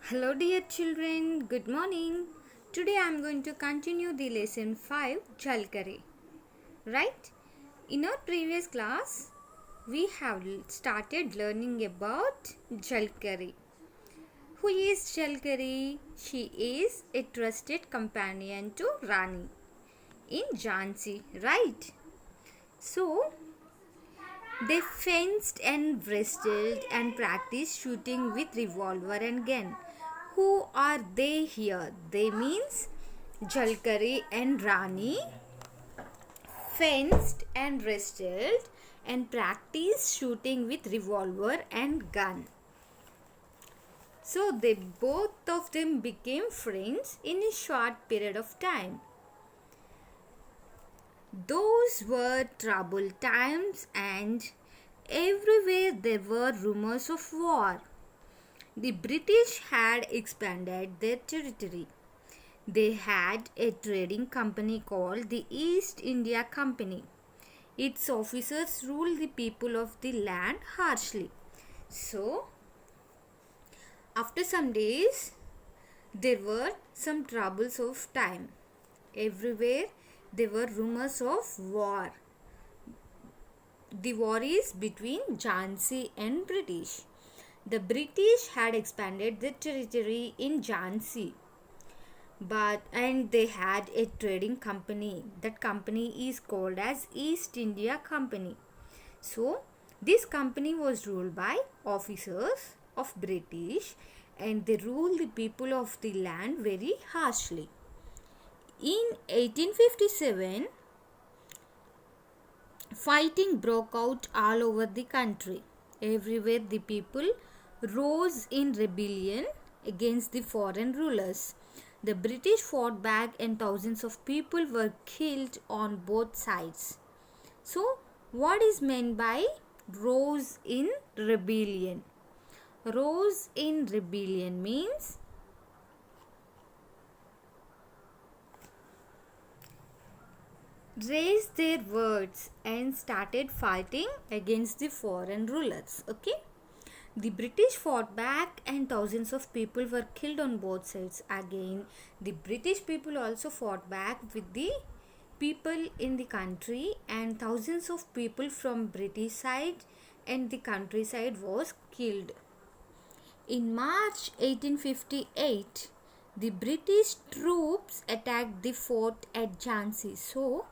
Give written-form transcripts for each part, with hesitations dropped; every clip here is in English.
Hello, dear children. Good morning. Today I am going to continue the lesson 5 Jalkari. Right? In our previous class, we have started learning about Jalkari. Who is Jalkari? She is a trusted companion to Rani in Jhansi. Right? So, they fenced and wrestled and practiced shooting with revolver and gun. Who are they here? They means Jalkari and Rani fenced and wrestled and practiced shooting with revolver and gun. So they both of them became friends in a short period of time. Those were troubled times and everywhere there were rumors of war. The British had expanded their territory. They had a trading company called the East India Company. Its officers ruled the people of the land harshly. So, after some days, there were some troubles of time. Everywhere there were rumors of war. The war is between Jhansi and British. The British had expanded their territory in Jhansi, and they had a trading company. That company is called as East India Company. So this company was ruled by officers of British, and they ruled the people of the land very harshly. In 1857, fighting broke out all over the country. Everywhere the people rose in rebellion against the foreign rulers. The British fought back and thousands of people were killed on both sides. So, what is meant by rose in rebellion? Rose in rebellion means raised their words and started fighting against the foreign rulers. Okay, the British fought back and thousands of people were killed on both sides. Again, the British people also fought back with the people in the country, and thousands of people from British side and the countryside was killed. In March 1858, the British troops attacked the fort at Jhansi. So,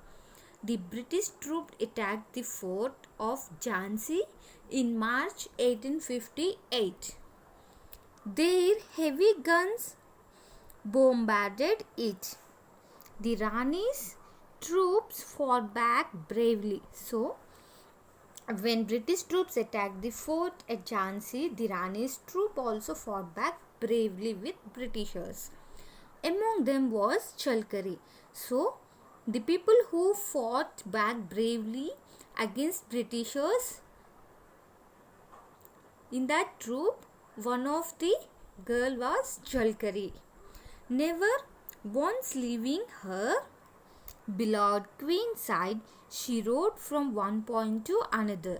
the British troops attacked the fort of Jhansi in March 1858. Their heavy guns bombarded it. The Rani's troops fought back bravely. So, when British troops attacked the fort at Jhansi, the Rani's troop also fought back bravely with Britishers. Among them was Chalkari. So, the people who fought back bravely against Britishers, in that troop, one of the girl was Chalkari. Never once leaving her beloved queen's side, she rode from one point to another,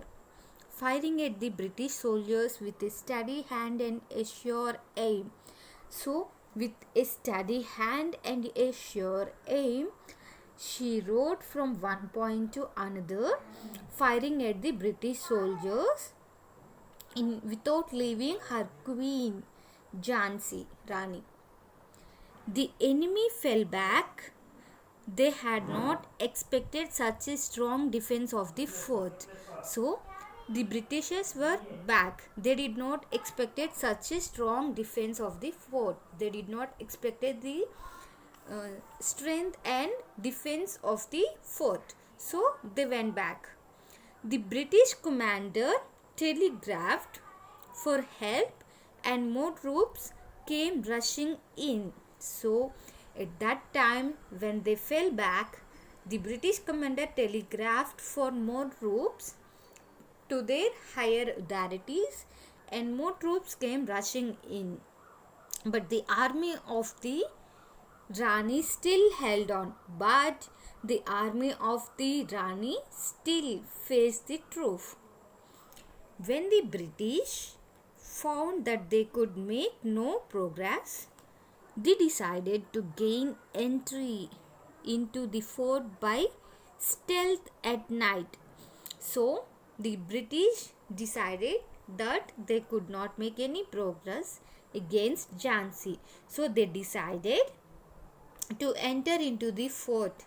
firing at the British soldiers with a steady hand and a sure aim. So, with a steady hand and a sure aim, she rode from one point to another, firing at the British soldiers without leaving her queen, Jhansi Rani. The enemy fell back. They had not expected such a strong defense of the fort. So, the Britishers were back. They did not expected such a strong defense of the fort. They did not expected the strength and defense of the fort. So, they went back. The British commander telegraphed for help and more troops came rushing in. So, at that time, when they fell back, the British commander telegraphed for more troops to their higher authorities, and more troops came rushing in. But the army of the Rani still held on, but the army of the Rani still faced the truth. When the British found that they could make no progress, they decided to gain entry into the fort by stealth at night. So, the British decided that they could not make any progress against Jhansi. So, they decided to enter into the fort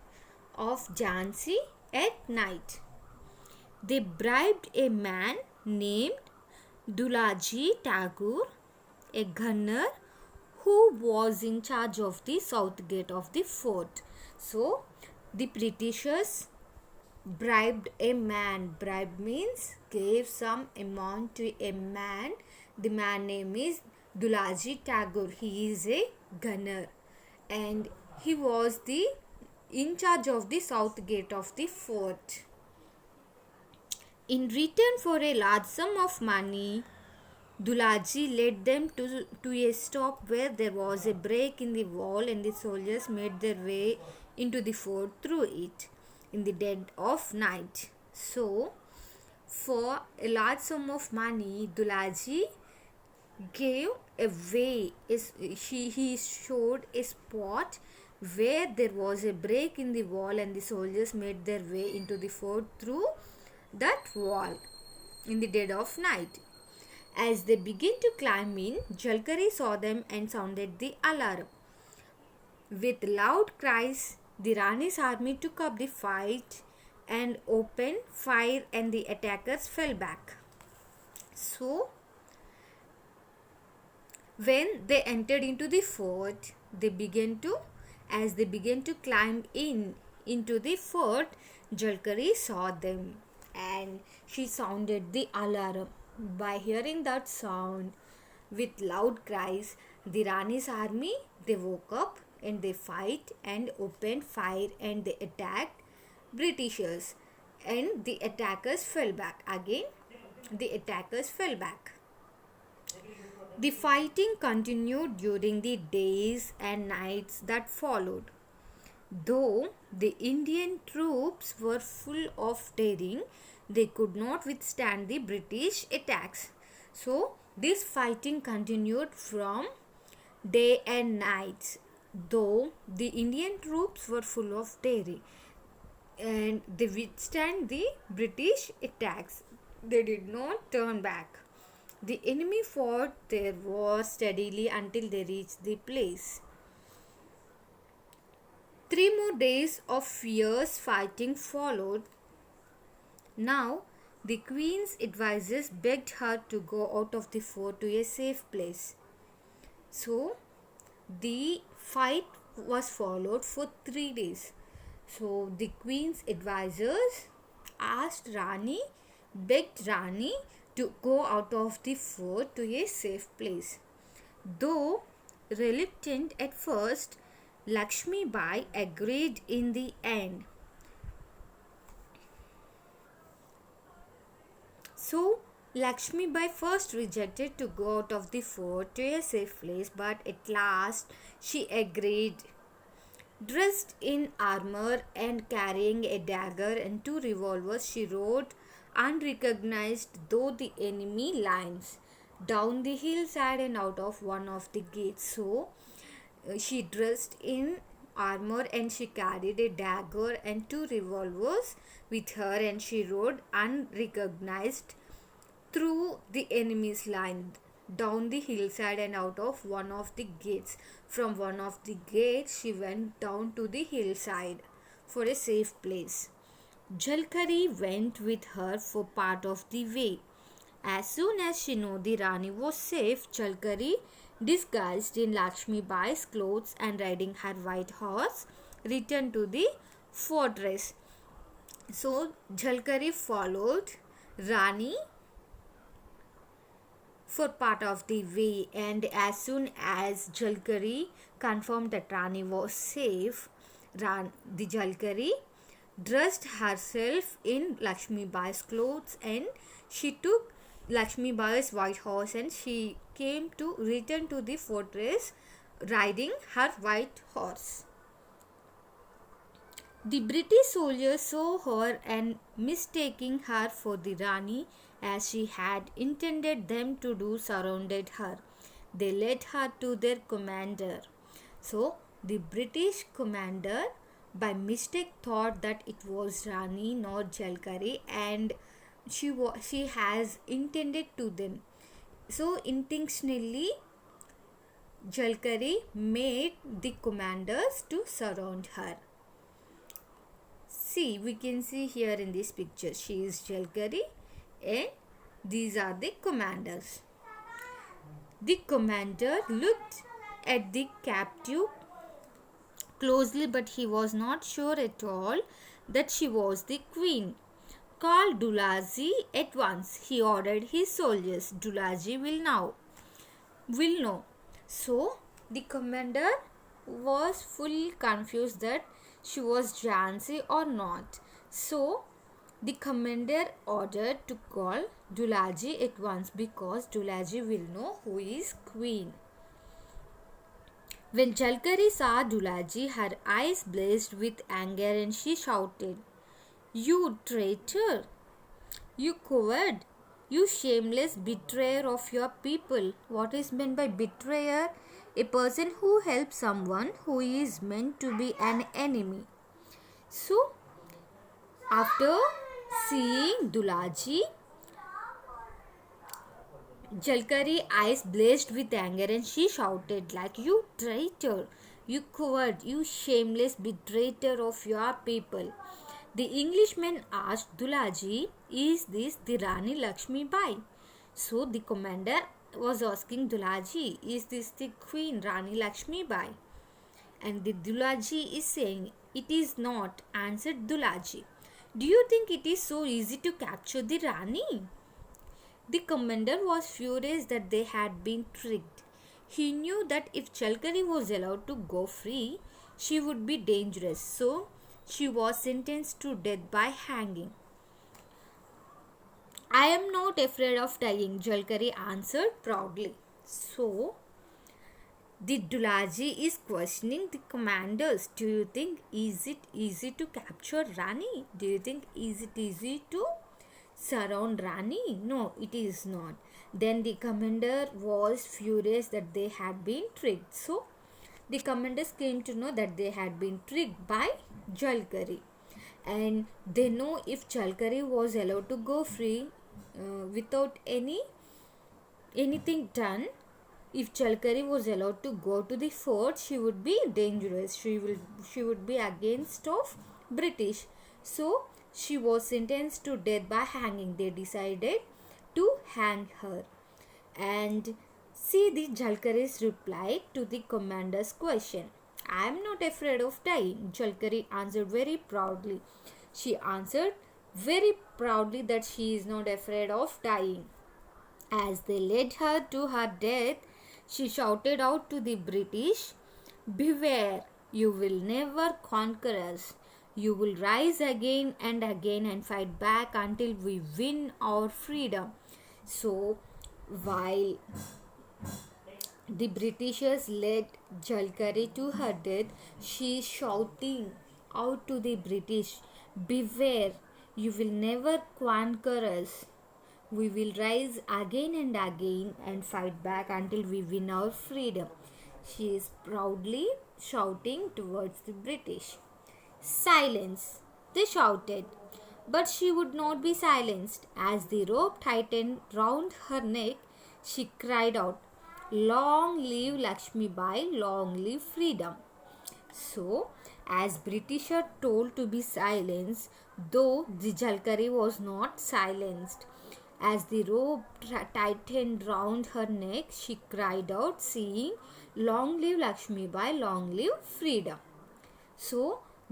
of Jhansi at night. They bribed a man named Dulaji Tagore, a gunner who was in charge of the south gate of the fort. So, the Britishers bribed a man. Bribe means gave some amount to a man. The man name is Dulaji Tagore. He is a gunner and he was the in charge of the south gate of the fort. In return for a large sum of money, Dulaji led them to a stop where there was a break in the wall and the soldiers made their way into the fort through it in the dead of night. So, for a large sum of money, Dulaji gave a way. He showed a spot where there was a break in the wall and the soldiers made their way into the fort through that wall in the dead of night. As they began to climb in, Jalkari saw them and sounded the alarm. With loud cries, the Rani's army took up the fight and opened fire and the attackers fell back. So, when they entered into the fort, as they began to climb into the fort, Jalkari saw them and she sounded the alarm. By hearing that sound with loud cries, the Rani's army, they woke up and they fight and opened fire and they attacked Britishers and the attackers fell back. Again, the attackers fell back. The fighting continued during the days and nights that followed. Though the Indian troops were full of daring, they could not withstand the British attacks. So, this fighting continued from day and night. Though the Indian troops were full of daring and they withstand the British attacks, they did not turn back. The enemy fought their war steadily until they reached the place. 3 more days of fierce fighting followed. Now, the queen's advisors begged her to go out of the fort to a safe place. So, the fight was followed for 3 days. So, the queen's advisors begged Rani to go out of the fort to a safe place. Though reluctant at first, Lakshmi Bai agreed in the end. So, Lakshmi Bai first rejected to go out of the fort to a safe place, but at last she agreed. Dressed in armor and carrying a dagger and 2 revolvers, she rode unrecognized though the enemy lines down the hillside and out of one of the gates. So, she dressed in armor and she carried a dagger and 2 revolvers with her and she rode unrecognized through the enemy's line down the hillside and out of one of the gates. From one of the gates she went down to the hillside for a safe place. Jalkari went with her for part of the way. As soon as she knew the Rani was safe, Jalkari, disguised in Lakshmi Bai's clothes and riding her white horse, returned to the fortress. So, Jalkari followed Rani for part of the way, and as soon as Jalkari confirmed that Rani was safe, the Jalkari dressed herself in Lakshmi Bai's clothes and she took Lakshmi Bai's white horse and she came to return to the fortress riding her white horse. The British soldiers saw her and mistaking her for the Rani, as she had intended them to do, surrounded her. They led her to their commander. So, the British commander by mistake thought that it was Rani, not Jalkari, and she has intended to them. So, intentionally, Jalkari made the commanders to surround her. See, we can see here in this picture, she is Jalkari and these are the commanders. The commander looked at the captive closely, but he was not sure at all that she was the queen. Call Dulaji at once, he ordered his soldiers. Dulaji will know. So the commander was fully confused that she was Jhansi or not. So the commander ordered to call Dulaji at once because Dulaji will know who is queen. When Jalkari saw Dulaji, her eyes blazed with anger and she shouted, "You traitor! You coward! You shameless betrayer of your people!" What is meant by betrayer? A person who helps someone who is meant to be an enemy. So, after seeing Dulaji, Jalkari eyes blazed with anger and she shouted like, "You traitor! You coward! You shameless betrayer of your people!" The Englishman asked Dulaji, "Is this the Rani Lakshmi Bai?" So the commander was asking Dulaji, "Is this the Queen Rani Lakshmi Bai?" And the Dulaji is saying, "It is not," answered Dulaji. "Do you think it is so easy to capture the Rani?" The commander was furious that they had been tricked. He knew that if Jalkari was allowed to go free, she would be dangerous. So she was sentenced to death by hanging. "I am not afraid of dying," Jalkari answered proudly. So the Dulaji is questioning the commanders. Do you think is it easy to capture Rani? Do you think is it easy to surround Rani? No, it is not. Then the commander was furious that they had been tricked. So the commanders came to know that they had been tricked by Jalkari. And they know if Jalkari was allowed to go free without anything done, if Jalkari was allowed to go to the fort, she would be dangerous. She would be against of British. So she was sentenced to death by hanging. They decided to hang her. And see the Jalkari's reply to the commander's question. "I am not afraid of dying," Jalkari answered very proudly. She answered very proudly that she is not afraid of dying. As they led her to her death, she shouted out to the British, "Beware, you will never conquer us. You will rise again and fight back until we win our freedom." So, while the Britishers led Jalkari to her death, she is shouting out to the British, "Beware, you will never conquer us. We will rise again and fight back until we win our freedom." She is proudly shouting towards the British. "Silence," they shouted. But she would not be silenced. As the rope tightened round her neck, she cried out, "Long live Lakshmi Bai, long live freedom." So, as British are told to be silenced, though the Jalkari was not silenced. As the rope tightened round her neck, she cried out, saying, "Long live Lakshmi Bai, long live freedom." So,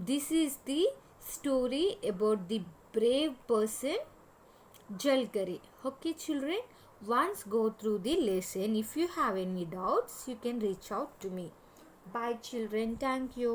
this is the story about the brave person Jalkari. Okay, children, once go through the lesson. If you have any doubts, you can reach out to me. Bye, children. Thank you.